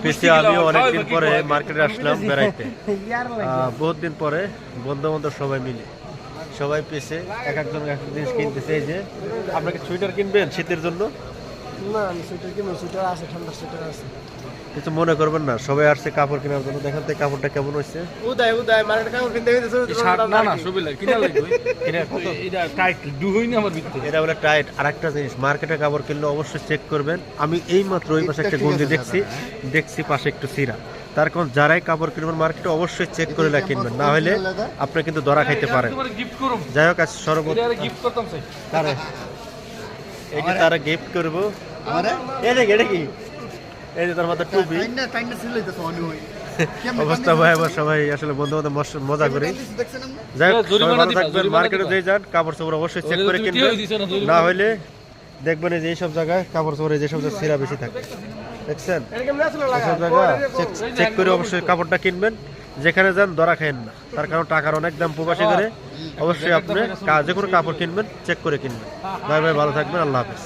পিছে আমি অনেকদিন পরে মার্কেটে আসলাম বেড়াইতে, বহুত দিন পরে বন্ধু বান্ধব সবাই মিলে সবাই পেছে এক একজন এক এক জিনিস কিনতেছে। এই যে আপনাকে সোয়েটার কিনবেন শীতের জন্য? না আমি সোয়েটার কিনবো, সোয়েটার আছে, ঠান্ডা সোয়েটার আছে। কিছু মনে করবেন না, সবাই আসছে কাপড় কেনার জন্য। দেখেন তো কাপড়টা কেমন হয়েছে। উদয় মার্কেট কাপড় কিনতে গেছে না না সবই লাগে কিনা লাগবে কিনা কত? এটা টাইট ডু হইনি আমার ভিতরে। এটা বলে টাইট। আর একটা জিনিস, মার্কেটে কাপড় কিনলে অবশ্যই চেক করবেন। আমি এই মাত্র ওই পাশে একটা গঞ্জি দেখছি পাশে একটু সিরা। তার কারণ যারাই কাপড় কিনবেন মার্কেটে অবশ্যই চেক করে কিনবেন, না হলে আপনি কিন্তু ধরা খাইতে পারেন। তোমার গিফট করব, যাই হোক, আজ সর্বোচ্চ এটা গিফট করতাম চাই। তারা এইটা তারা গিফট করবো। এটা কি? এই যে তার মাথা টুপি। অবস্থা ভয়াবহ, সবাই আসলে বন্ধু বান্ধব মজা করি। যাই হোক, সবাই ভালো থাকবেন। মার্কেটে যে যান কাপড় চোপড় অবশ্যই চেক করে কিনবেন, না হলে দেখবেন যে এইসব জায়গায় কাপড় চোপড়ে যেসব ছিঁড়া বেশি থাকে, দেখছেন এইসব জায়গায় চেক করে অবশ্যই কাপড়টা কিনবেন। যেখানে যান ধরা খাইন না, তার কারণ টাকার অনেক দাম প্রবাসী করে। অবশ্যই আপনি যে কোনো কাপড় কিনবেন চেক করে কিনবেন। ভাই ভালো থাকবেন, আল্লাহ হাফেজ।